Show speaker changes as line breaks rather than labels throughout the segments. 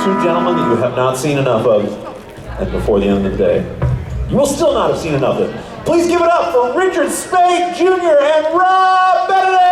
two gentlemen that you have not seen enough of, and before the end of the day, you will still not have seen enough of it. Please give it up for Richard Speight Jr. and Rob Benedict!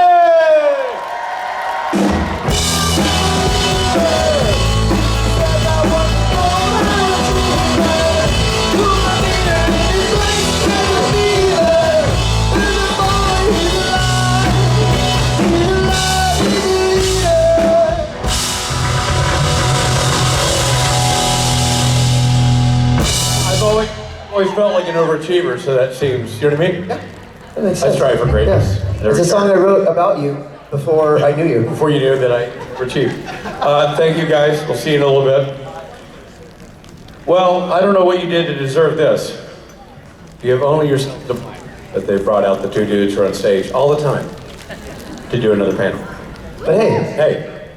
Always felt like an overachiever, so that seems, you know what I mean?
Yeah, that makes sense.
I strive for greatness.
Yeah. It's a song I wrote about you before I knew you.
Before you knew that I overachieved. Thank you guys, we'll see you in a little bit. Well, I don't know what you did to deserve this. You have only yourself to blame that they brought out the two dudes who are on stage all the time to do another panel.
But hey.
Hey.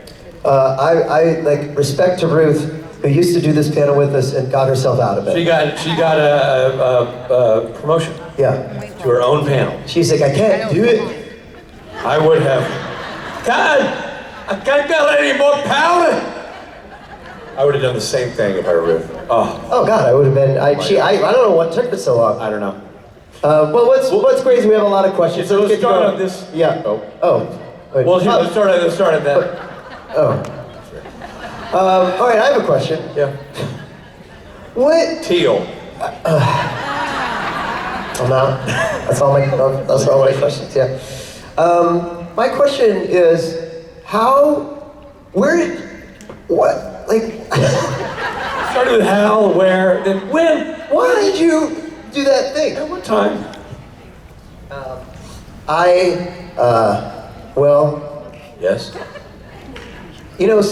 I like respect to Ruth, who used to do this panel with us and got herself out of it.
She got a promotion.
Yeah.
To her own panel.
She's like, I can't do it.
I would have. God, I can't get any more powder. I would have done the same thing if I were Ruth.
Oh God, I would have been. I don't know what took her so long.
I don't know.
Well, what's crazy? We have a lot of questions.
So let's start on this.
Yeah.
Oh.
Wait.
Well, let's start at that.
All right, I have a question.
Yeah.
What?
Teal.
I'm out. That's all my questions. Yeah. My question is, what? Like.
Started with how, where, then when.
Why did you do that thing?
At what time?
Well.
Yes.
You know,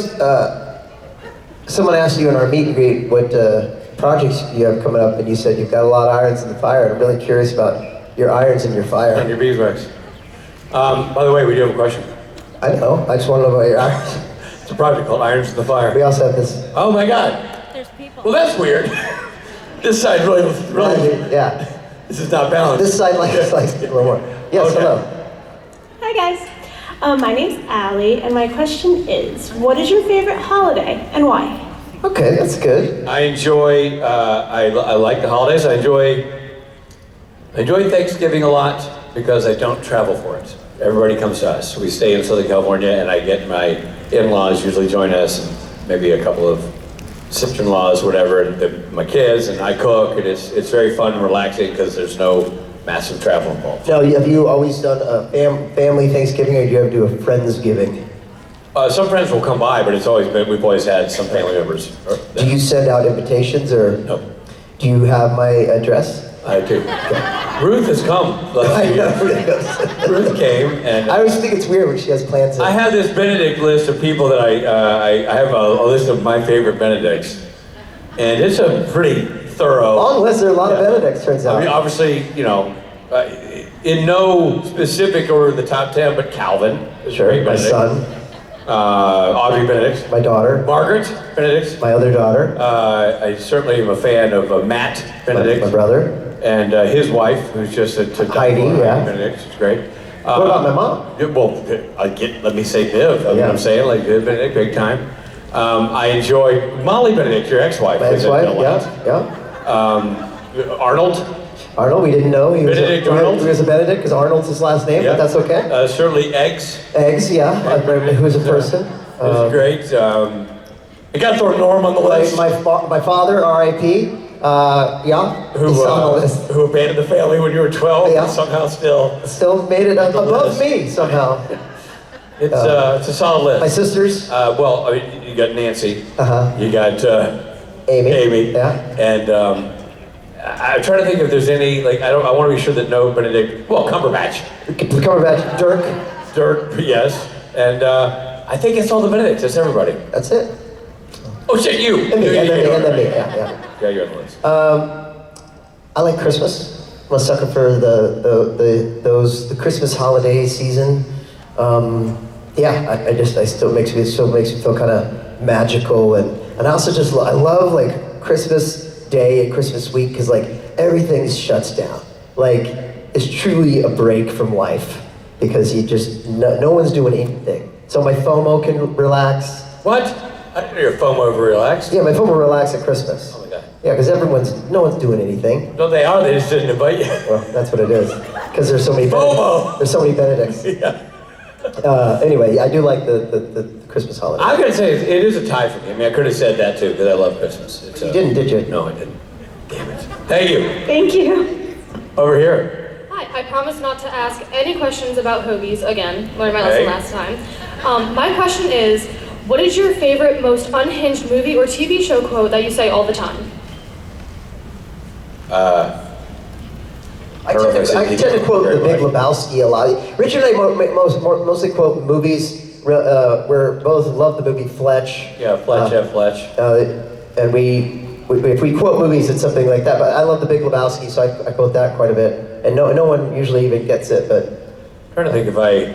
someone asked you in our meet and greet what projects you have coming up, and you said you've got a lot of irons in the fire. I'm really curious about your irons in your fire.
And your beeswax. By the way, we do have a question.
I know. I just want to know about your irons.
It's a project called Irons in the Fire.
We also have this.
Oh my God.
There's people.
Well, that's weird. This side really.
Yeah.
This is not balanced.
This side likes a little more. Yes.
Okay.
Hello.
Hi guys. My name's Allie, and my question is, what is your favorite holiday and why?
Okay, that's good.
I enjoy. I like the holidays. I enjoy Thanksgiving a lot because I don't travel for it. Everybody comes to us. We stay in Southern California, and I get my in-laws usually join us, and maybe a couple of sister-in-laws, whatever, and my kids, and I cook, and it's very fun and relaxing because there's no massive travel involved.
Now, have you always done a family Thanksgiving, or do you ever do a Friendsgiving?
Some friends will come by, but we've always had some family members.
Do you send out invitations, or?
No.
Do you have my address?
I do. Ruth has come. Ruth came, and
I always think it's weird when she has plans.
I have this Benedict list of people that I have a list of my favorite Benedicts, and it's a pretty thorough.
Long list. There are a lot of Benedicts, turns out.
I mean, obviously, in no specific order, the top 10, but Calvin is
Sure.
great
My
Benedict.
son.
Audrey Benedict.
My daughter.
Margaret Benedict.
My other daughter.
I certainly am a fan of Matt Benedict.
My brother.
And his wife, who's just a
Heidi, yeah.
Benedict, she's great.
What about my mom?
Yeah, well, let me say Viv, you know what I'm saying, like Viv Benedict, big time. I enjoy Molly Benedict, your ex-wife.
My ex-wife, yeah.
Arnold.
Arnold, we didn't know. He was
Benedict Arnold.
He was a Benedict because Arnold's his last name, but that's okay.
Certainly Eggs.
Eggs, yeah. Who's a person.
This is great. I got to throw Norm on the list.
My father, R.I.P.
Who abandoned the family when you were 12 and somehow
still made it above me somehow.
It's a solid list.
My sisters.
Well, you got Nancy. You got
Amy. Yeah.
And I'm trying to think if there's any, like, I want to be sure that no Benedict. Well, Cumberbatch.
Cumberbatch.
Dirk, yes. And I think it's all the Benedicts. That's everybody.
That's it.
Oh shit, you.
And me. Yeah,
you're on the list.
I like Christmas. I'm a sucker for the Christmas holiday season. I still makes me feel kind of magical, and I also I love like Christmas Day and Christmas week because like everything shuts down. Like it's truly a break from life because you just no one's doing anything. So my FOMO can relax.
What? I didn't know your FOMO over relaxed.
Yeah, my phone will relax at Christmas.
Oh my God.
Yeah, because no one's doing anything.
No, they are. They just didn't invite you.
Well, that's what it is. Because there's so many
FOMO.
There's so many Benedicts.
Yeah.
Anyway, yeah, I do like the Christmas holiday.
I'm gonna say it is a tie for me. I mean, I could have said that too because I love Christmas.
You didn't, did you?
No, I didn't. Damn it. Thank you.
Thank you.
Over here.
Hi, I promise not to ask any questions about hoagies again. Learned my lesson last time. My question is, what is your favorite, most unhinged movie or TV show quote that you say all the time?
I tend to quote The Big Lebowski a lot. Richard and I mostly quote movies. We both love the movie Fletch.
Yeah, Fletch, Fletch.
And if we quote movies, it's something like that. But I love The Big Lebowski, so I quote that quite a bit. And no one usually even gets it, but...
I'm trying to think if I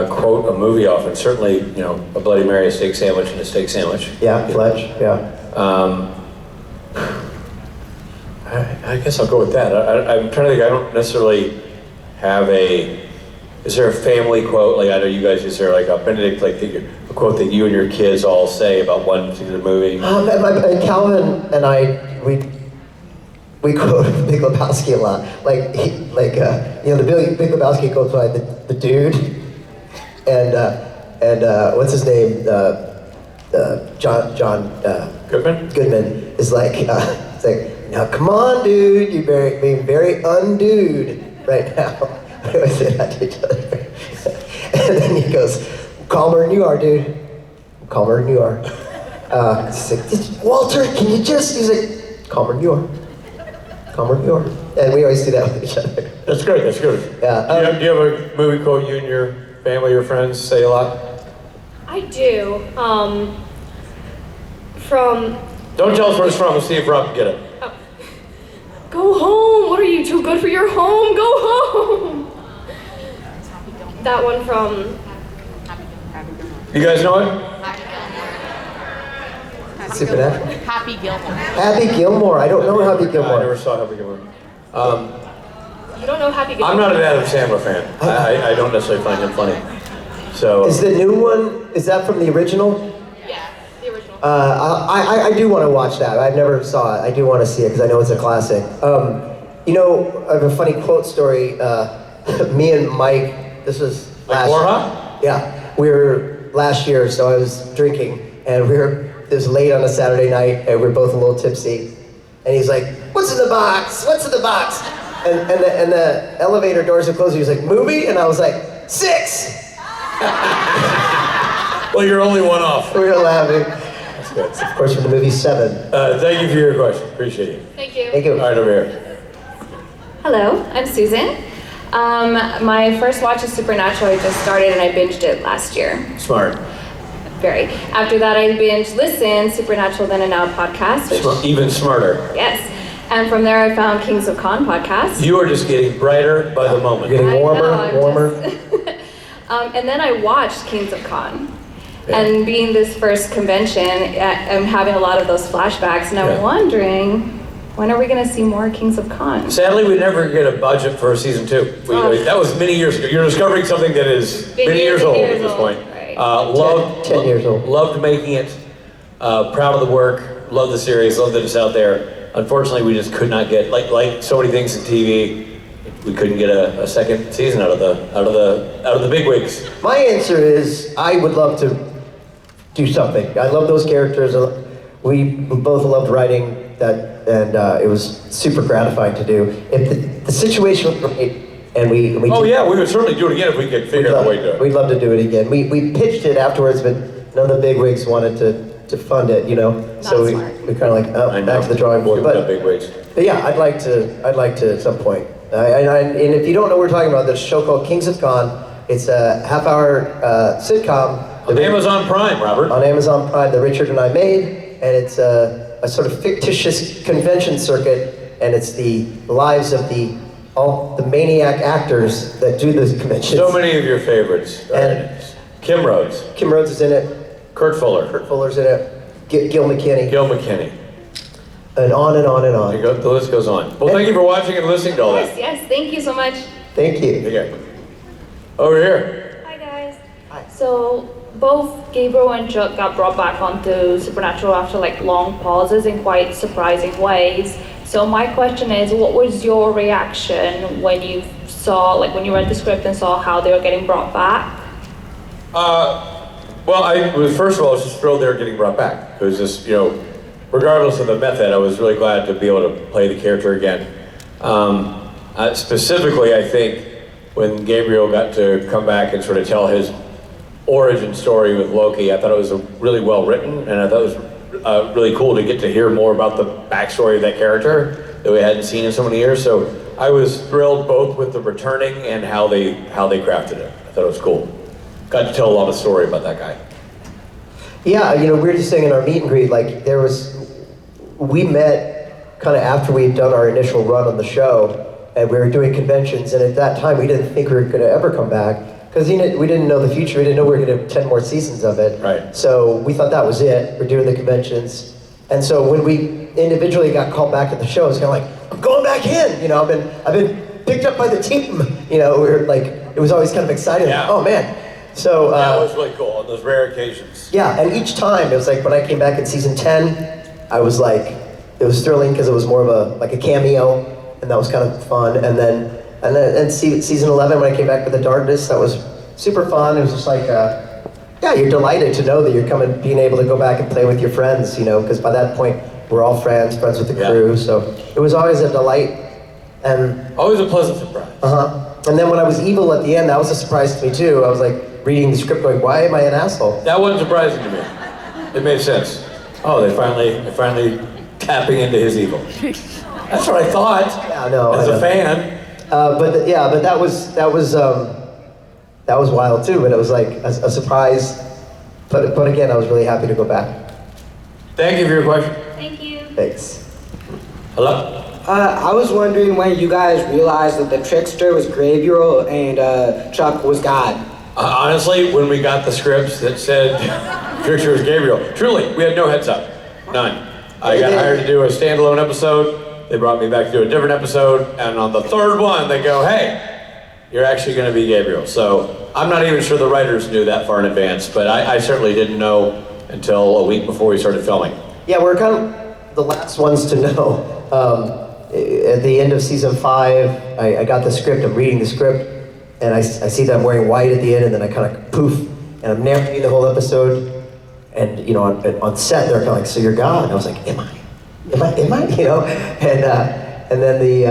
quote a movie often. Certainly, a Bloody Mary, a steak sandwich, and a steak sandwich.
Yeah, Fletch, yeah.
I guess I'll go with that. I'm trying to think. I don't necessarily have is there a family quote? Like, I know you guys, is there like a Benedict, like a quote that you and your kids all say about one particular movie?
Calvin and I, we quote The Big Lebowski a lot. The Big Lebowski goes by the dude, and what's his name? John Goodman is like, it's like, now come on, dude, you're being very undude right now. We always say that to each other. And then he goes, calmer than you are, dude. Calmer than you are. He's like, Walter, can you just, he's like, calmer than you are. Calmer than you are. And we always do that with each other.
That's good, that's good.
Yeah.
Do you have a movie quote you and your family or friends say a lot?
I do. From...
Don't tell us where it's from, we'll see if Rob can get it.
Go home! What are you, too good for your home? Go home! That one from...
You guys know it?
Supernatural?
Happy Gilmore.
Happy Gilmore. I don't know Happy Gilmore.
I never saw Happy Gilmore.
You don't know Happy Gilmore?
I'm not an Adam Sandler fan. I don't necessarily find him funny. So...
Is the new one, is that from the original?
Yeah, the original.
I do want to watch that. I never saw it. I do want to see it because I know it's a classic. I have a funny quote story. Me and Mike, this was last year. Yeah, we were last year, so I was drinking, and it was late on a Saturday night, and we were both a little tipsy. And he's like, "What's in the box? What's in the box?" And the elevator doors are closed. He was like, "Movie?" And I was like, "6."
Well, you're only one off.
We were laughing. That's good. Of course, from the movie 7.
Thank you for your question. Appreciate it.
Thank you.
Thank you.
All right, over here.
Hello, I'm Susan. My first watch of Supernatural I just started and I binged it last year.
Smart.
Very. After that I binged Listen, Supernatural Then and Now podcast.
Even smarter.
Yes. And from there I found Kings of Con podcast.
You are just getting brighter by the moment.
Getting warmer,
I'm
warmer.
And then I watched Kings of Con. Yeah. And being this first convention, I'm having a lot of those flashbacks and I'm wondering, when are we going to see more Kings of Con?
Sadly, we never get a budget for season 2. That was many years ago. You're discovering something that is many years old at this point.
Right.
10 years old.
Loved making it. Proud of the work. Love the series. Love that it's out there. Unfortunately, we just could not get like so many things in TV. We couldn't get a second season out of the bigwigs. My
answer is I would love to do something. I love those characters. We both loved writing that, and it was super gratifying to do. If the situation was right, and we we
would certainly do it again if we could figure out a way to do it.
We'd love to do it again. We pitched it afterwards, but none of the bigwigs wanted to fund it, so we kind of like back to the drawing board. But yeah, I'd like to at some point. And if you don't know what we're talking about, there's a show called Kings of Con. It's a half-hour sitcom.
On Amazon Prime, Robert.
On Amazon Prime that Richard and I made, and it's a sort of fictitious convention circuit, and it's the lives of all the maniac actors that do those conventions.
So many of your favorites.
And
Kim Rhodes.
Kim Rhodes is in it.
Kurt Fuller.
Kurt Fuller's in it. Gil McKinney. And on and on and on.
The list goes on. Well, thank you for watching and listening to all that.
Yes, thank you so much.
Thank you.
Okay. Over here.
Hi guys.
Hi.
So
both Gabriel and Chuck got brought back onto Supernatural after like long pauses in quite surprising ways. So my question is, what was your reaction when you saw, like when you read the script and saw how they were getting brought back?
Well, first of all, I was just thrilled they were getting brought back. It was just, regardless of the method, I was really glad to be able to play the character again. Specifically, I think when Gabriel got to come back and sort of tell his origin story with Loki, I thought it was really well written, and I thought it was really cool to get to hear more about the backstory of that character that we hadn't seen in so many years. So I was thrilled both with the returning and how they crafted it. I thought it was cool. Got to tell a lot of story about that guy.
Yeah, we were just saying in our meet and greet, like we met kind of after we'd done our initial run on the show, and we were doing conventions, and at that time we didn't think we were going to ever come back, because we didn't know the future, we didn't know we were going to have 10 more seasons of it.
Right.
So we thought that was it, we're doing the conventions. And so when we individually got called back at the show, it was kind of like, I'm going back in, I've been picked up by the team, we were like, it was always kind of exciting,
Yeah.
like, oh man. So
That was really cool on those rare occasions.
yeah, and each time, it was like when I came back in season 10, I was like, it was thrilling because it was more of a cameo, and that was kind of fun. And then season 11, when I came back with the Darkness, that was super fun. It was just like, yeah, you're delighted to know that you're being able to go back and play with your friends, because by that point, we're all friends with the crew. So it was always a delight. And
always a pleasant surprise.
And then when I was evil at the end, that was a surprise to me too. I was like reading the script going, why am I an asshole?
That wasn't surprising to me. It made sense. Oh, they're finally tapping into his evil. That's what I thought.
Yeah, no.
As a fan.
But that was wild too. And it was like a surprise. But again, I was really happy to go back.
Thank you for your question.
Thank you.
Thanks.
Hello?
I was wondering when you guys realized that the trickster was Gabriel and Chuck was God.
Honestly, when we got the scripts that said trickster was Gabriel, truly, we had no heads up. None. I got hired to do a standalone episode. They brought me back to do a different episode, and on the third one, they go, hey, you're actually going to be Gabriel. So I'm not even sure the writers knew that far in advance, but I certainly didn't know until a week before we started filming.
Yeah, we're kind of the last ones to know. At the end of season 5, I got the script, I'm reading the script, and I see that I'm wearing white at the end, and then I kind of poof, and I'm narrating the whole episode, and on set they're kind of like, so you're God? And I was like, am I? And then the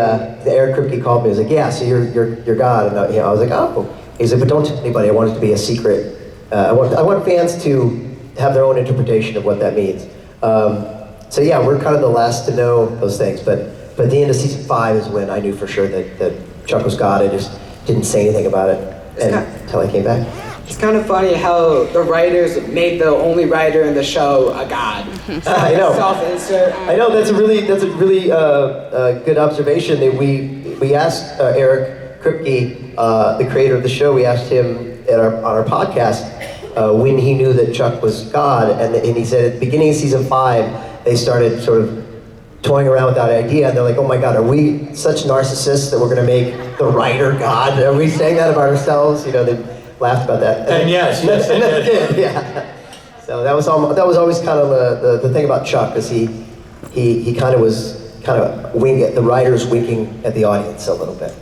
Eric Kripke called me, he was like, yeah, so you're God, and I was like, oh. He said, but don't tell anybody, I want it to be a secret. I want fans to have their own interpretation of what that means. So yeah, we're kind of the last to know those things, but at the end of season 5 is when I knew for sure that Chuck was God. I just didn't say anything about it until I came back.
It's kind of funny how the writers made the only writer in the show a god.
I know.
Self-insert.
I know, that's a really good observation. That we asked Eric Kripke, the creator of the show, we asked him on our podcast when he knew that Chuck was God, and he said at the beginning of season 5, they started sort of toying around with that idea, and they're like, oh my God, are we such narcissists that we're going to make the writer God? Are we saying that about ourselves? They laughed about that.
And yes,
they did. Yeah. So that was always kind of the thing about Chuck, because he kind of was the writers winking at the audience a little bit.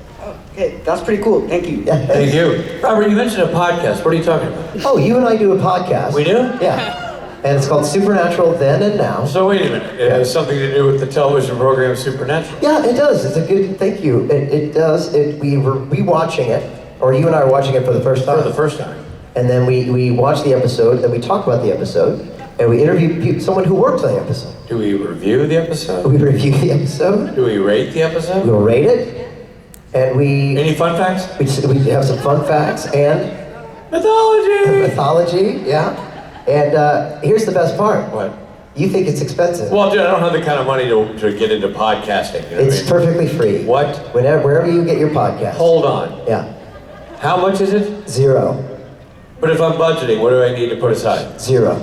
Okay, that's pretty cool. Thank you.
Yeah.
Thank you. Robert, you mentioned a podcast. What are you talking about?
Oh, you and I do a podcast.
We do?
Yeah. And it's called Supernatural Then and Now.
So wait a minute. It has something to do with the television program Supernatural.
Yeah, it does. It's a good, thank you. It does. We were rewatching it, or you and I are watching it for the first time.
For the first time.
And then we watch the episode, then we talk about the episode, and we interview someone who worked on the episode.
Do we review the episode?
We review the episode.
Do we rate the episode?
We'll rate it, and
Any fun facts?
we have some fun facts and mythology, yeah. And here's the best part.
What?
You think it's expensive.
Well, dude, I don't have the kind of money to get into podcasting. You know
It's
what I mean?
perfectly free.
What?
Wherever you get your podcast.
Hold on.
Yeah.
How much is it?
0.
But if I'm budgeting, what do I need to put aside?
0.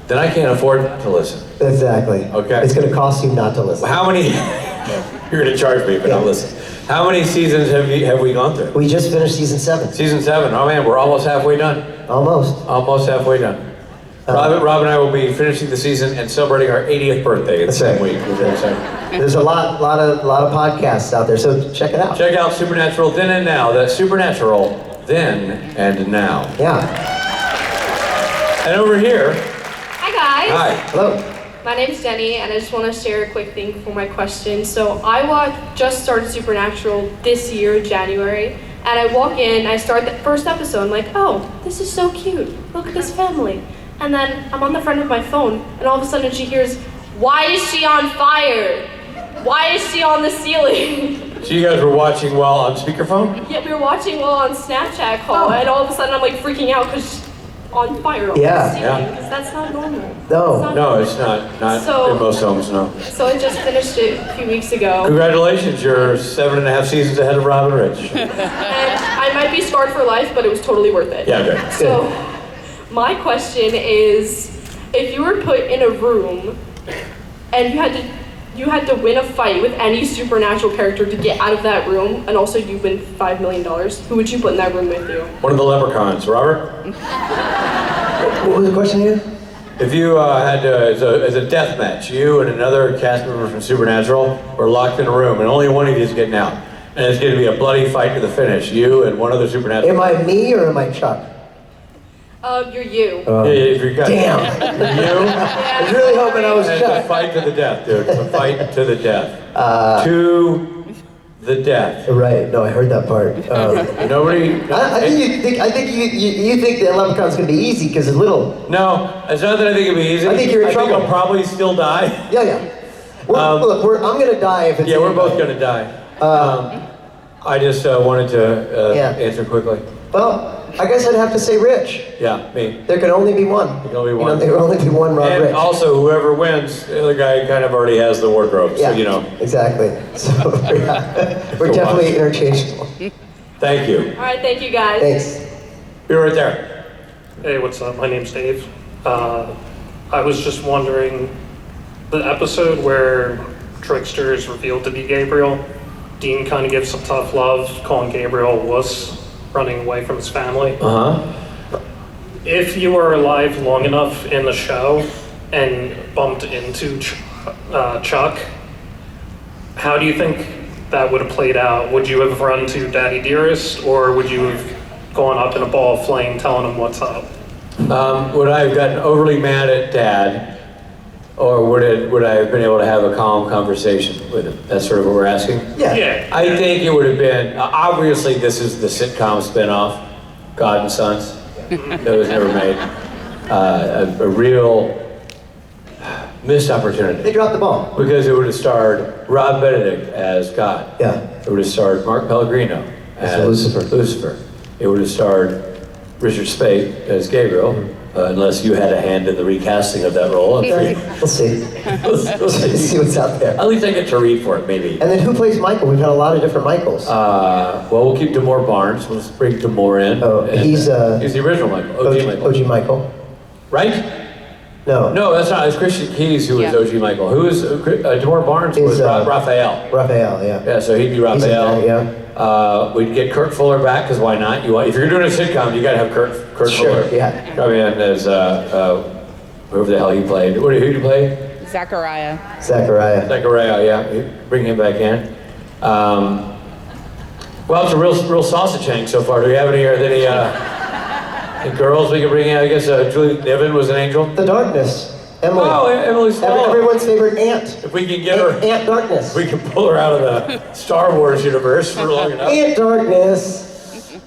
Then I can't afford to listen.
Exactly.
Okay.
It's going to cost you not to listen.
How many? You're going to charge me, but
Yeah.
I'll listen. How many seasons have we gone through?
We just finished season 7.
Season 7. Oh man, we're almost halfway done.
Almost
halfway done. Rob and I will be finishing the season and celebrating our 80th birthday in the same week. We're very excited.
There's a lot of podcasts out there, so check it out.
Check out Supernatural Then and Now. That's Supernatural Then and Now.
Yeah.
And over here.
Hi guys.
Hi.
Hello.
My name's Jenny, and I just want to share a quick thing for my question. So just started Supernatural this year, January, and I walk in, I start the first episode, I'm like, oh, this is so cute. Look at this family. And then I'm on the front of my phone, and all of a sudden she hears, why is she on fire? Why is she on the ceiling?
So you guys were watching while on speakerphone?
Yeah, we were watching while on Snapchat call, and all of a sudden I'm like freaking out because on fire on the ceiling, because that's not normal.
No, it's not. Not in most homes, no.
So I just finished it a few weeks ago.
Congratulations, you're 7.5 seasons ahead of Rob and Rich.
And I might be scarred for life, but it was totally worth it.
Yeah, good.
So my question is, if you were put in a room and you had to win a fight with any supernatural character to get out of that room, and also you win $5 million, who would you put in that room with you?
One of the leprechauns. Robert?
What was the question again?
If you had to, as a death match, you and another cast member from Supernatural were locked in a room, and only one of you is getting out. And it's going to be a bloody fight to the finish. You and one other Supernatural.
Am I me or am I Chuck?
You're you.
Yeah, if you're got
Damn.
you.
I was really hoping I was
And it's a
Chuck.
fight to the death, dude. It's a fight to the death. To the death.
Right. No, I heard that part.
Nobody.
I think you think the leprechaun's gonna be easy because it's little.
No, it's not that I think it'll be easy.
I think you're in trouble.
I think I'll probably still die.
Yeah. Look, I'm gonna die if it's.
Yeah, we're both gonna die. I just wanted to answer quickly.
Well, I guess I'd have to say Rich.
Yeah, me.
There can only be one.
There can only be one.
There can only be one Rob
And
Rich.
also, whoever wins, the other guy kind of already has the wardrobe,
Yeah,
so you know.
Exactly. So we're definitely interchangeable.
Thank you.
All right, thank you guys.
Thanks.
You're right there.
Hey, what's up? My name's Dave. I was just wondering, the episode where Trickster is revealed to be Gabriel, Dean kind of gives some tough love, calling Gabriel a wuss, running away from his family. If you were alive long enough in the show and bumped into Chuck, how do you think that would have played out? Would you have run to Daddy Dearest, or would you have gone up in a ball of flame telling him what's up?
Would I have gotten overly mad at Dad, or would I have been able to have a calm conversation with him? That's sort of what we're asking?
Yeah.
I think it would have been, obviously this is the sitcom spinoff, God and Sons, that was never made. A real missed opportunity.
They dropped the ball.
Because it would have starred Rob Benedict as God.
Yeah.
It would have starred Mark Pellegrino as Lucifer. It would have starred Richard Speight as Gabriel. Unless you had a hand in the recasting of that role.
We'll see. We'll see what's out there.
At least I get to read for it, maybe.
And then who plays Michael? We've had a lot of different Michaels.
Well, we'll keep Demore Barnes. Let's bring Demore in.
Oh, he's
the original Michael. OG Michael.
OG Michael.
Right?
No.
No, that's not. It's Christian Keys who was OG Michael. Who is Demore Barnes? Was Raphael.
Raphael, yeah.
Yeah, so he'd be Raphael.
Yeah.
We'd get Kurt Fuller back, because why not? If you're doing a sitcom, you gotta have Kurt Fuller.
Yeah.
Come in as whoever the hell he played. Who did you play?
Zachariah,
yeah. Bring him back in. Well, it's a real sausage hang so far. Do we have any girls we can bring in? I guess Julie Niven was an angel.
The Darkness. Emily.
Oh, Emily Small.
Everyone's favorite aunt.
If we can get her.
Aunt Darkness.
We can pull her out of the Star Wars universe for long enough.
Aunt Darkness.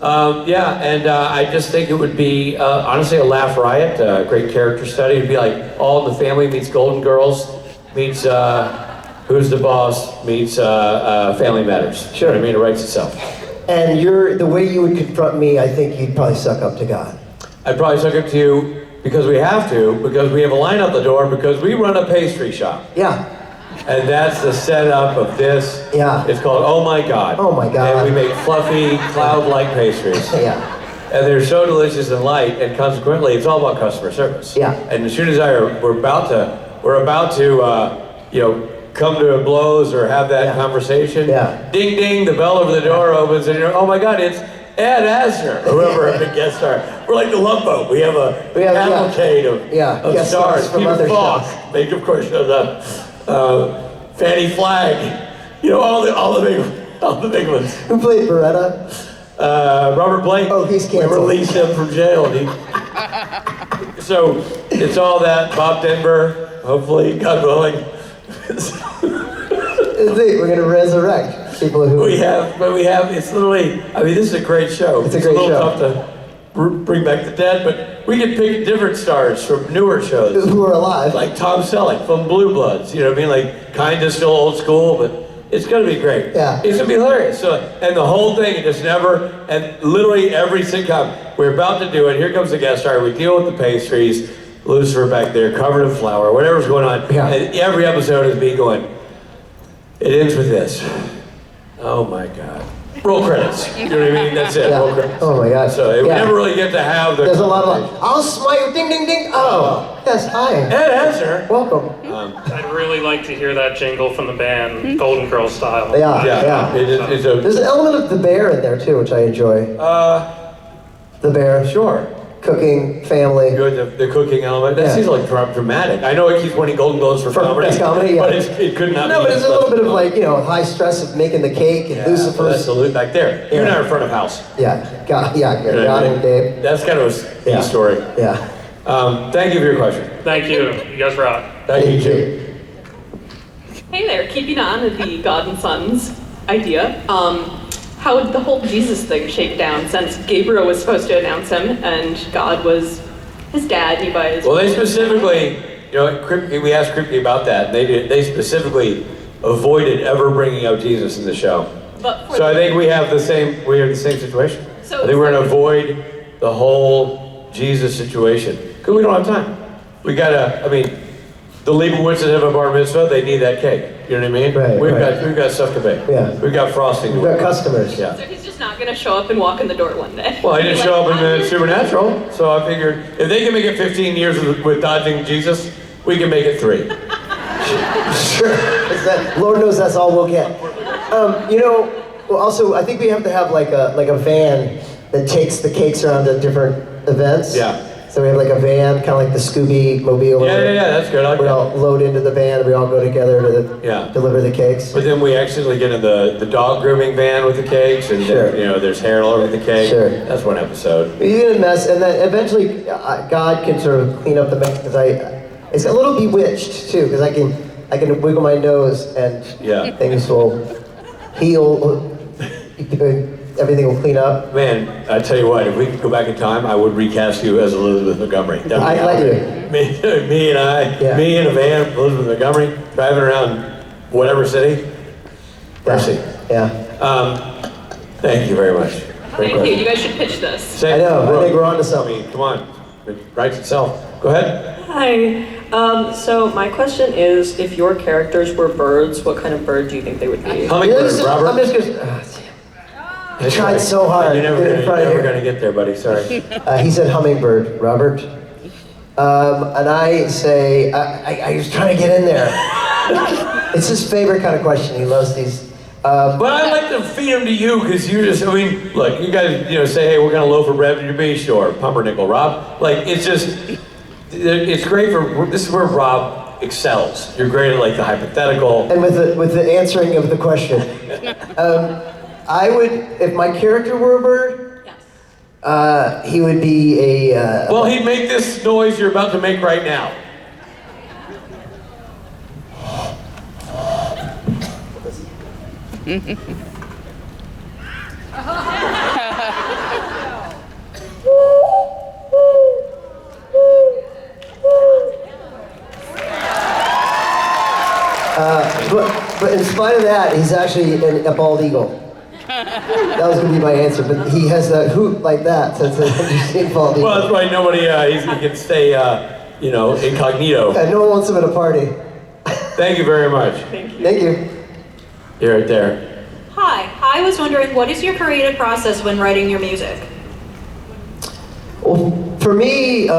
I just think it would be, honestly, a laugh riot, a great character study. It'd be like All in the Family meets Golden Girls, meets Who's the Boss, meets Family Matters.
Sure.
You know what I mean? It writes itself.
And the way you would confront me, I think you'd probably suck up to God.
I'd probably suck up to you because we have to, because we have a line out the door, because we run a pastry shop.
Yeah.
And that's the setup of this.
Yeah.
It's called Oh My God.
Oh My God.
And we make fluffy, cloud-like pastries.
Yeah.
And they're so delicious and light, and consequently, it's all about customer service.
Yeah.
And as soon as we're about to come to blows or have that conversation.
Yeah.
Ding, ding, the bell over the door opens, and you're, oh my God, it's Ed Asner, whoever the guest star. We're like the Love Boat. We have a cavalcade of
guest
stars.
from
Peter
other
Falk,
shows.
Meg, of course, shows up. Fanny Flagg, you know, all the big ones.
Who played Beretta?
Robert Blake.
Oh, he's canceled.
We released him from jail. So it's all that. Bob Denver, hopefully, God willing.
We're going to resurrect people who...
We have, it's literally, I mean, this is a great show.
It's a great
little
show.
tough to bring back the dead, but we can pick different stars from newer shows.
Who are alive.
Like Tom Selleck from Blue Bloods, you know what I mean? Like, kind of still old school, but it's going to be great.
Yeah.
It's going to be hilarious. So, and the whole thing, it just never, and literally every sitcom, we're about to do it, here comes the guest star, we deal with the pastries, Lucifer back there, covered in flour, whatever's going on, and every episode is me going, it ends with this. Oh my God. Roll credits. You know what I mean? That's it.
Yeah.
Roll credits.
Oh my God.
So we never really get to have the...
There's a lot of... I'll smile, ding, ding, ding. Oh, yes, hi.
Ed Asner.
Welcome.
I'd really like to hear that jingle from the band, Golden Girls style.
Yeah. There's an element of the bear in there too, which I enjoy. The bear.
Sure.
Cooking, family.
Good, the cooking element. That seems like dramatic. I know it keeps winning Golden Globes for comedy.
Best comedy, yeah.
But it could not be.
No, but it's a little bit of like, you know, high stress of making the cake and Lucifer's.
Well, that's the loot back there. You and I are in front of house.
Yeah, God
You know what I mean?
and Dave.
That's kind of a story.
Yeah.
Thank you for your question.
Thank you. You guys rock.
Thank you, too.
Hey there, keeping on with the God and Sons idea. How would the whole Jesus thing shake down since Gabriel was supposed to announce him and God was his dad,
Well, they specifically, you know, we asked Kripke about that. They specifically avoided ever bringing up Jesus in the show. So I think we have the same situation. I think we're going to avoid the whole Jesus situation because we don't have time. We gotta, I mean, the Leibowitzes have a bar mitzvah, they need that cake. You know what I mean?
Right,
we've got stuff to bake.
Yeah.
We've got frosting.
We've got customers.
Yeah.
So he's just not going to show up and walk in the door one day.
Well, I didn't show up in the Supernatural, so I figured if they can make it 15 years with dodging Jesus, we can make it 3.
Sure. Lord knows that's all we'll get. You know, well, also I think we have to have like a van that takes the cakes around to different events.
Yeah.
So we have like a van, kind of like the Scooby Mobile.
Yeah, that's good. I like
we all load into the van, we all go together to deliver the cakes.
But then we accidentally get in the dog grooming van with the cakes, and
Sure.
you know, there's hair all over the cake.
Sure.
That's one episode.
We get a mess, and then eventually God can sort of clean up the mess because it's a little bewitched too, because I can wiggle my nose and things will heal. Everything will clean up.
Man, I tell you what, if we could go back in time, I would recast you as Elizabeth Montgomery.
I'd let you.
Me in a van, Elizabeth Montgomery, driving around whatever city. Mercy.
Yeah.
Thank you very much.
Thank you. You guys should pitch this.
I know. I think we're on to something.
Come on. It writes itself. Go ahead.
Hi. So my question is, if your characters were birds, what kind of bird do you think they would be?
Hummingbird, Robert.
I'm just gonna... I tried so hard.
You're never going to get there, buddy. Sorry.
He said hummingbird, Robert. And I say, I was trying to get in there. It's his favorite kind of question. He loves these.
But I like to feed them to you because you just, I mean, look, you guys, say, hey, we're going to loaf of bread at your base, sure, pumpernickel, Rob. Like, it's just, it's great for, this is where Rob excels. You're great at, like, the hypothetical.
And with the answering of the question. I would, if my character were a bird, he would be a...
well, he'd make this noise you're about to make right now.
But in spite of that, he's actually a bald eagle. That was going to be my answer, but he has that hoot like that, so it's an interesting bald eagle.
Well, that's why nobody, he can stay, incognito.
Yeah, no one wants him at a party.
Thank you very much.
Thank you.
You're right there.
Hi, I was wondering, what is your creative process when writing your music?
Well, for me,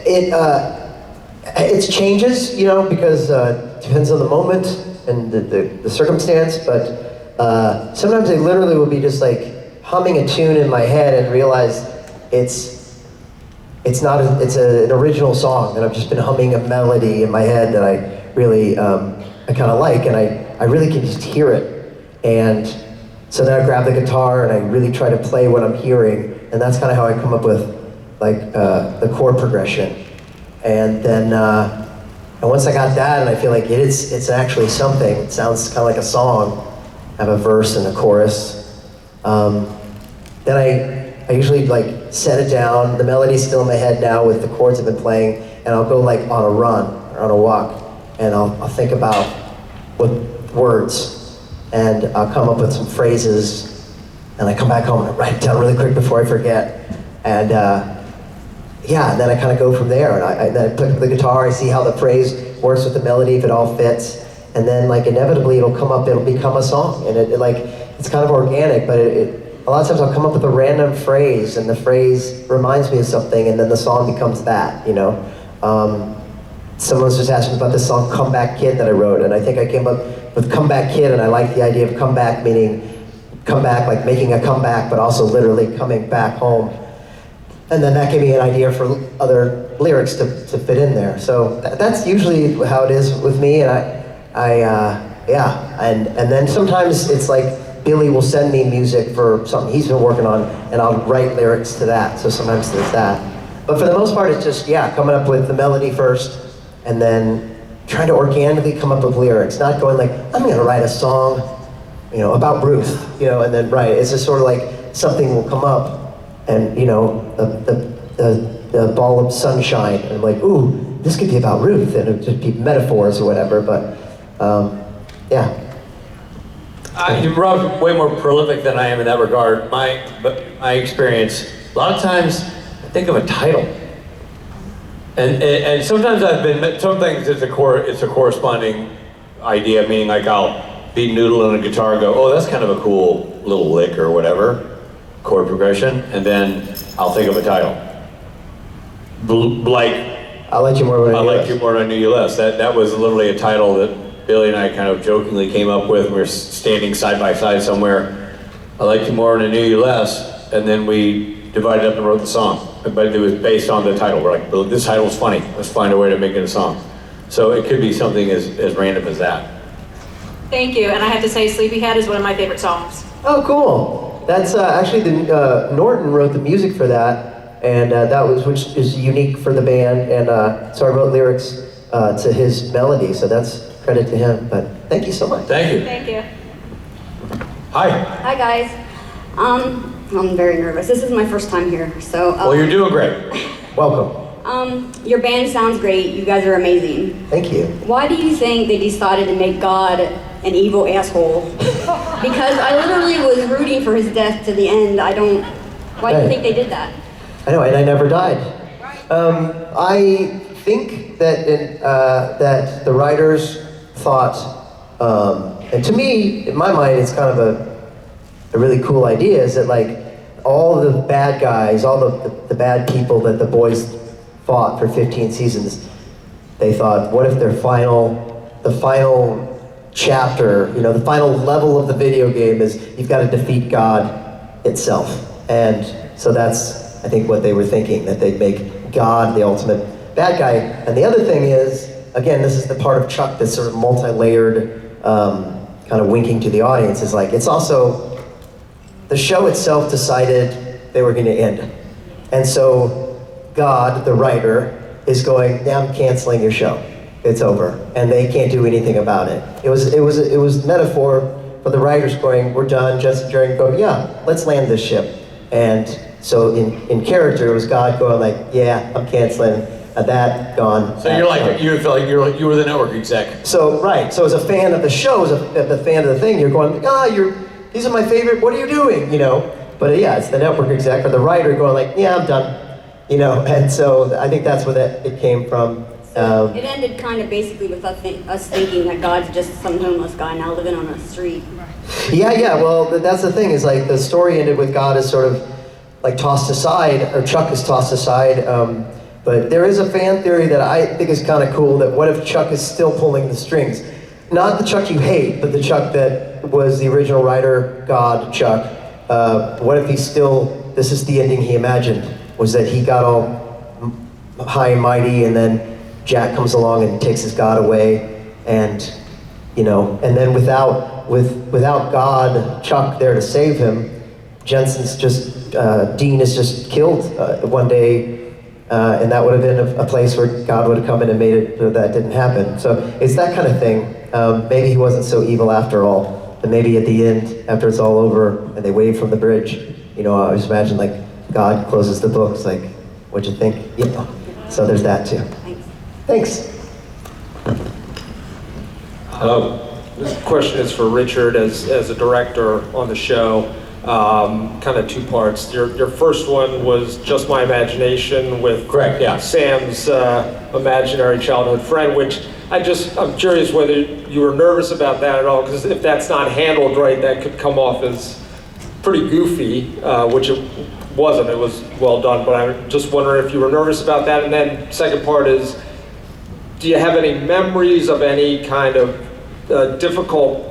it changes, because it depends on the moment and the circumstance, but sometimes I literally will be just like humming a tune in my head and realize it's an original song, and I've just been humming a melody in my head that I really I kind of like, and I really can just hear it. And so then I grab the guitar and I really try to play what I'm hearing, and that's kind of how I come up with like the chord progression. And then and once I got that, and I feel like it's actually something. It sounds kind of like a song. I have a verse and a chorus. Then I usually like set it down. The melody's still in my head now with the chords I've been playing, and I'll go like on a run or on a walk, and I'll think about what words, and I'll come up with some phrases, and I come back home and I write it down really quick before I forget. And yeah, and then I kind of go from there, and then I pick up the guitar, I see how the phrase works with the melody, if it all fits, and then like inevitably it'll become a song, and it like, it's kind of organic, but a lot of times I'll come up with a random phrase, and the phrase reminds me of something, and then the song becomes that, you know? Someone was just asking about this song, Comeback Kid, that I wrote, and I think I came up with Comeback Kid, and I like the idea of comeback, meaning come back, like making a comeback, but also literally coming back home. And then that gave me an idea for other lyrics to fit in there. So that's usually how it is with me, and yeah, and then sometimes it's like Billy will send me music for something he's been working on, and I'll write lyrics to that, so sometimes there's that. But for the most part, it's just, yeah, coming up with the melody first, and then trying to organically come up with lyrics, not going like, I'm gonna write a song, you know, about Ruth, you know, and then write it. It's just sort of like something will come up, and you know, the ball of sunshine, and I'm like, ooh, this could be about Ruth, and it would just be metaphors or whatever, but yeah.
Rob's way more prolific than I am in that regard. My experience, a lot of times I think of a title. And sometimes some things it's a corresponding idea, meaning like I'll be noodling a guitar and go, oh, that's kind of a cool little lick or whatever, chord progression, and then I'll think of a title. Like,
I Like You More When I Knew You Less.
I Like You More When I Knew You Less. That was literally a title that Billy and I kind of jokingly came up with. We were standing side by side somewhere. I Like You More When I Knew You Less, and then we divided up and wrote the song. But it was based on the title. We're like, well, this title's funny. Let's find a way to make it a song. So it could be something as random as that.
Thank you, and I have to say, Sleepyhead is one of my favorite songs.
Oh, cool. That's actually Norton wrote the music for that, and which is unique for the band, and so I wrote lyrics to his melody, so that's credit to him. But thank you so much.
Thank you.
Thank you.
Hi.
Hi guys. I'm very nervous. This is my first time here, so.
Well, you're doing great.
Welcome.
Your band sounds great. You guys are amazing.
Thank you.
Why do you think they decided to make God an evil asshole? Because I literally was rooting for his death to the end. Why do you think they did that?
I know, and I never died. I think that that the writers thought, and to me, in my mind, it's kind of a really cool idea, is that like all the bad guys, all the bad people that the boys fought for 15 seasons, they thought, what if the final chapter, you know, the final level of the video game is you've got to defeat God itself. And so that's, I think, what they were thinking, that they'd make God the ultimate bad guy. And the other thing is, again, this is the part of Chuck that's sort of multi-layered, kind of winking to the audience, is like, it's also, the show itself decided they were going to end. And so God, the writer, is going, yeah, I'm canceling your show. It's over. And they can't do anything about it. It was metaphor for the writers going, we're done. Just Jerry going, yeah, let's land this ship. And so in character, it was God going like, yeah, I'm canceling. That gone.
So you're like, you felt like you were the network exec.
So, right. So as a fan of the show, as a fan of the thing, you're going, these are my favorite, what are you doing, you know? But yeah, it's the network exec or the writer going like, yeah, I'm done, you know? And so I think that's where it came from.
It ended kind of basically with us thinking that God's just some homeless guy now living on a street.
Yeah, well, that's the thing, is like the story ended with God is sort of like tossed aside, or Chuck is tossed aside. But there is a fan theory that I think is kind of cool, that what if Chuck is still pulling the strings? not the Chuck you hate, but the Chuck that was the original writer, God, Chuck. What if he's still, this is the ending he imagined, was that he got all high and mighty, and then Jack comes along and takes his God away, and you know, and then without God, Chuck there to save him, Jensen's just, Dean is just killed one day, and that would have been a place where God would have come in and made it so that didn't happen. So it's that kind of thing. Maybe he wasn't so evil after all, and maybe at the end, after it's all over, and they wave from the bridge, you know, I just imagine like God closes the books, like, what'd you think? You know, so there's that too. Thanks.
This question is for Richard as a director on the show. Kind of two parts. Your first one was Just My Imagination with Sam's imaginary childhood friend, which I'm curious whether you were nervous about that at all, because if that's not handled right, that could come off as pretty goofy, which it wasn't. It was well done, but I'm just wondering if you were nervous about that. And then second part is, do you have any memories of any kind of difficult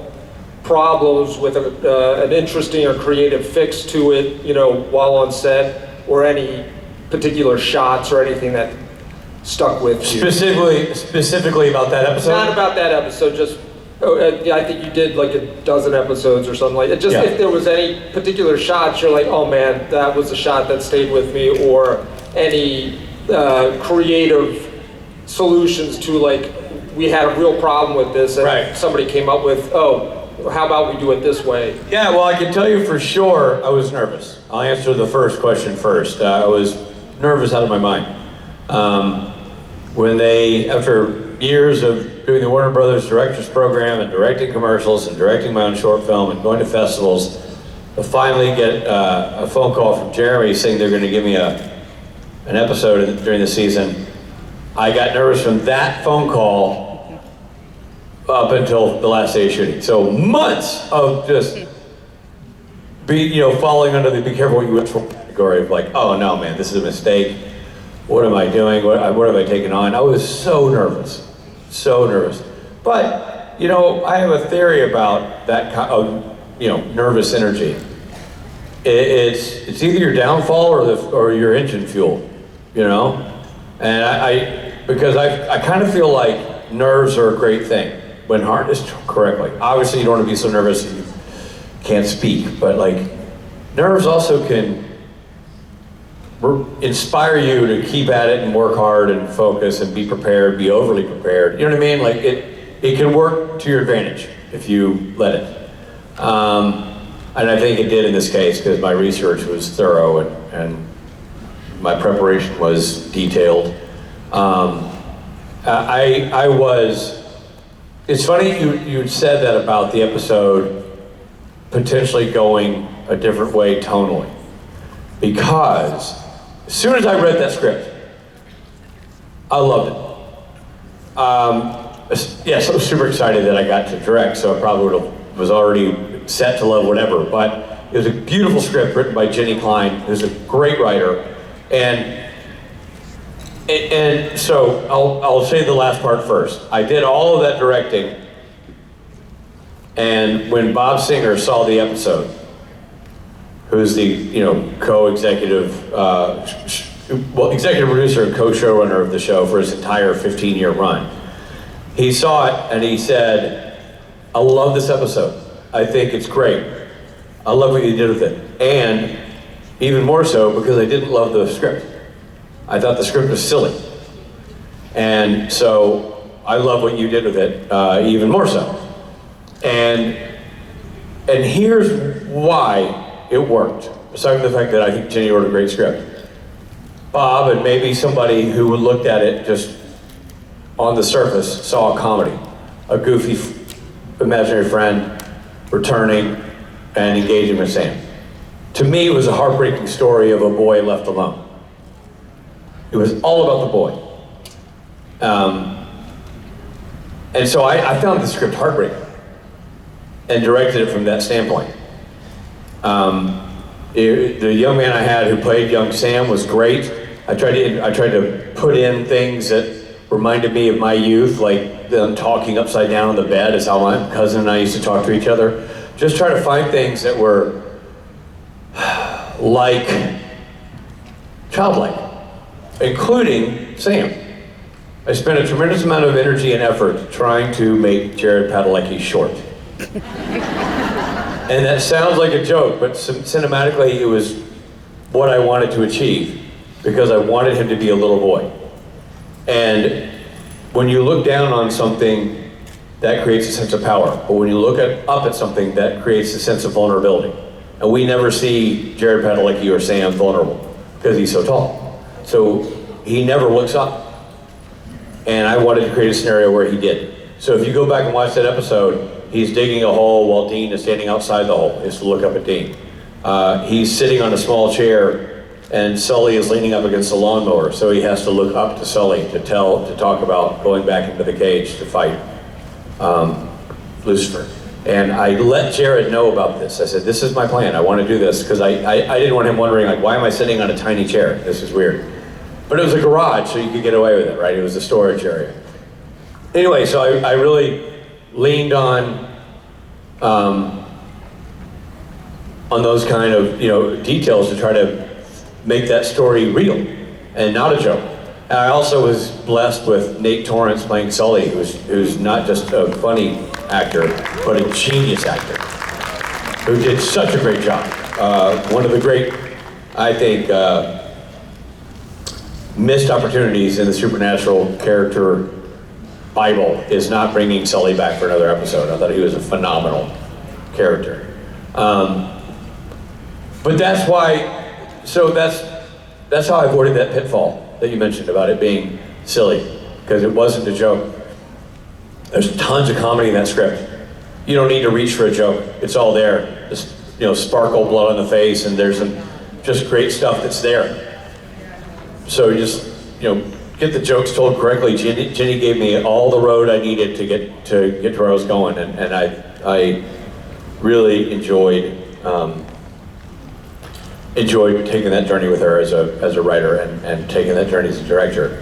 problems with an interesting or creative fix to it, you know, while on set, or any particular shots or anything that stuck with you?
Specifically about that episode?
Not about that episode, just, I think you did like a dozen episodes or something like that. Just if there was any particular shots you're like, oh man, that was a shot that stayed with me, or any creative solutions to, like, we had a real problem with this and somebody came up with, oh, how about we do it this way?
Yeah, well, I can tell you for sure I was nervous. I'll answer the first question first. I was nervous out of my mind. When they, after years of doing the Warner Brothers Directors Program and directing commercials and directing my own short film and going to festivals, to finally get a phone call from Jeremy saying they're going to give me an episode during the season, I got nervous from that phone call up until the last day of shooting. So months of just falling under the be careful what you wish for category of like, oh no man, this is a mistake. What am I doing? What have I taken on? I was so nervous. But, you know, I have a theory about that kind of, nervous energy. It's either your downfall or your engine fuel, you know? And because I kind of feel like nerves are a great thing when harnessed correctly. Obviously you don't want to be so nervous that you can't speak, but like nerves also can inspire you to keep at it and work hard and focus and be prepared, be overly prepared. You know what I mean? Like it can work to your advantage if you let it. And I think it did in this case because my research was thorough and my preparation was detailed. It's funny you said that about the episode potentially going a different way tonally, because as soon as I read that script, I loved it. Yes, I was super excited that I got to direct, so I probably was already set to love whatever, but it was a beautiful script written by Jenny Klein, who's a great writer, and so I'll say the last part first. I did all of that directing, and when Bob Singer saw the episode, who's the co-executive, executive producer and co-showrunner of the show for his entire 15-year run, he saw it and he said, "I love this episode. I think it's great. I love what you did with it, and even more so because I didn't love the script. I thought the script was silly, and so I love what you did with it even more so. And here's why it worked. Aside from the fact that I think Jenny wrote a great script, Bob and maybe somebody who looked at it just on the surface saw a comedy, a goofy imaginary friend returning and engaging with Sam. To me, it was a heartbreaking story of a boy left alone. It was all about the boy. And so I found the script heartbreaking and directed it from that standpoint. The young man I had who played young Sam was great. I tried to put in things that reminded me of my youth, like them talking upside down on the bed is how my cousin and I used to talk to each other. Just try to find things that were like childlike, including Sam. I spent a tremendous amount of energy and effort trying to make Jared Padalecki short. And that sounds like a joke, but cinematically it was what I wanted to achieve, because I wanted him to be a little boy. And when you look down on something, that creates a sense of power. But when you look up at something, that creates a sense of vulnerability. And we never see Jared Padalecki or Sam vulnerable, because he's so tall. So he never looks up. And I wanted to create a scenario where he did. So if you go back and watch that episode, he's digging a hole while Dean is standing outside the hole, is to look up at Dean. He's sitting on a small chair, and Sully is leaning up against the lawnmower, so he has to look up to Sully to talk about going back into the cage to fight Lucifer. And I let Jared know about this. I said, this is my plan, I want to do this, because I didn't want him wondering, like, why am I sitting on a tiny chair? This is weird. But it was a garage, so you could get away with it, right? It was a storage area. Anyway, so I really leaned on those kind of details to try to make that story real and not a joke. And I also was blessed with Nate Torrance playing Sully, who's not just a funny actor, but a genius actor, who did such a great job. One of the great, I think, missed opportunities in the Supernatural character Bible is not bringing Sully back for another episode. I thought he was a phenomenal character. But that's why, so that's how I avoided that pitfall that you mentioned about it being silly, because it wasn't a joke. There's tons of comedy in that script. You don't need to reach for a joke. It's all there. Just, sparkle, blood on the face, and there's some just great stuff that's there. So you just, get the jokes told correctly. Jenny gave me all the road I needed to get to where I was going, and I really enjoyed taking that journey with her as a writer and taking that journey as a director.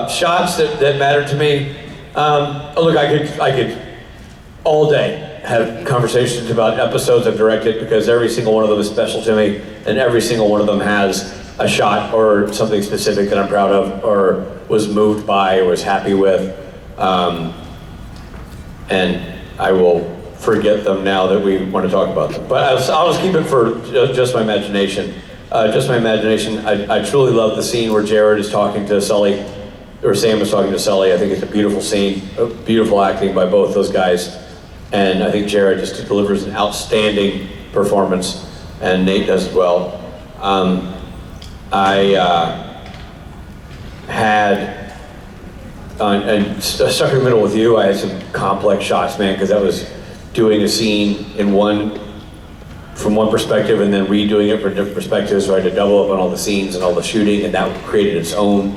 Shots that mattered to me. Look, I could all day have conversations about episodes I've directed, because every single one of them is special to me, and every single one of them has a shot or something specific that I'm proud of, or was moved by, or was happy with. And I will forget them now that we want to talk about them. But I'll just keep it for just my imagination. Just my imagination, I truly love the scene where Jared is talking to Sully, or Sam is talking to Sully. I think it's a beautiful scene, beautiful acting by both those guys. And I think Jared just delivers an outstanding performance, and Nate does as well. I had, and stuck in the middle with you, I had some complex shots, man, because I was doing a scene from one perspective and then redoing it from different perspectives, so I had to double up on all the scenes and all the shooting, and that created its own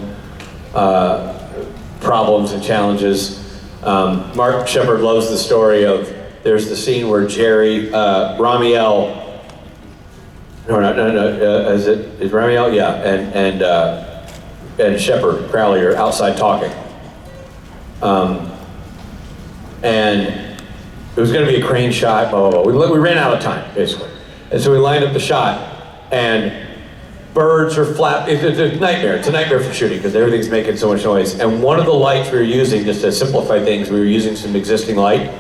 problems and challenges. Mark Shepard loves the story of, there's the scene where Ramiel, is Ramiel? Yeah, and Shepard Crowley are outside talking. And it was going to be a crane shot, blah, blah, blah. We ran out of time, basically. And so we lined up the shot, and birds are flapping. It's a nightmare. It's a nightmare for shooting, because everything's making so much noise. And one of the lights we were using, just to simplify things, we were using some existing light,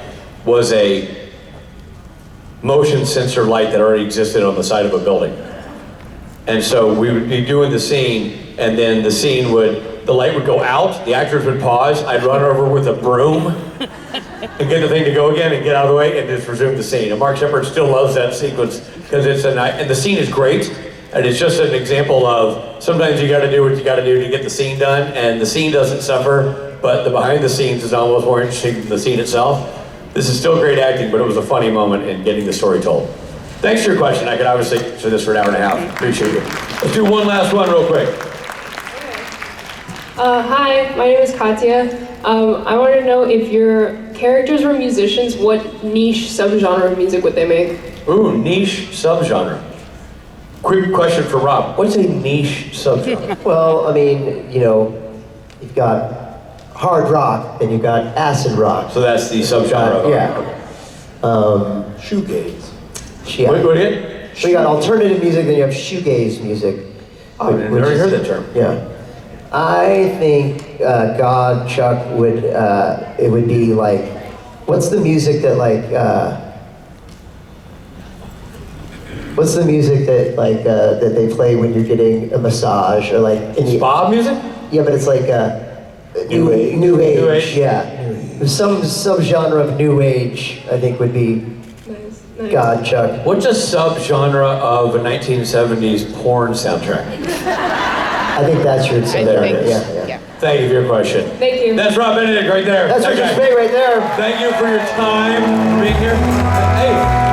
was a motion sensor light that already existed on the side of a building. And so we would be doing the scene, and then the light would go out, the actors would pause, I'd run over with a broom and get the thing to go again and get out of the way and just resume the scene. And Mark Shepard still loves that sequence, because and the scene is great, and it's just an example of sometimes you gotta do what you gotta do to get the scene done, and the scene doesn't suffer, but the behind the scenes is almost more interesting than the scene itself. This is still great acting, but it was a funny moment in getting the story told. Thanks for your question. I could obviously answer this for an hour and a half. Appreciate it. Let's do one last one real quick.
Hi, my name is Katya. I wanted to know, if your characters were musicians, what niche subgenre of music would they make?
Ooh, niche subgenre. Quick question for Rob. What's a niche subgenre?
Well, I mean, you've got hard rock, then you got acid rock.
So that's the subgenre of
yeah.
Shoegaze.
Yeah.
What again?
So you got alternative music, then you have shoegaze music.
Oh, I've never heard that term.
Yeah. I think God, Chuck, would it would be like, what's the music that like, what's the music that like that they play when you're getting a massage or like in the
spa music?
Yeah, but it's like
New Age.
New Age. Yeah. Some subgenre of New Age, I think, would be God, Chuck.
What's a subgenre of a 1970s porn soundtrack?
I think that's your subgenre. Yeah.
Thank you for your question.
Thank you.
That's Rob Benedict right there.
That's Richard Speight right there.
Thank you for your time, for being here. Hey.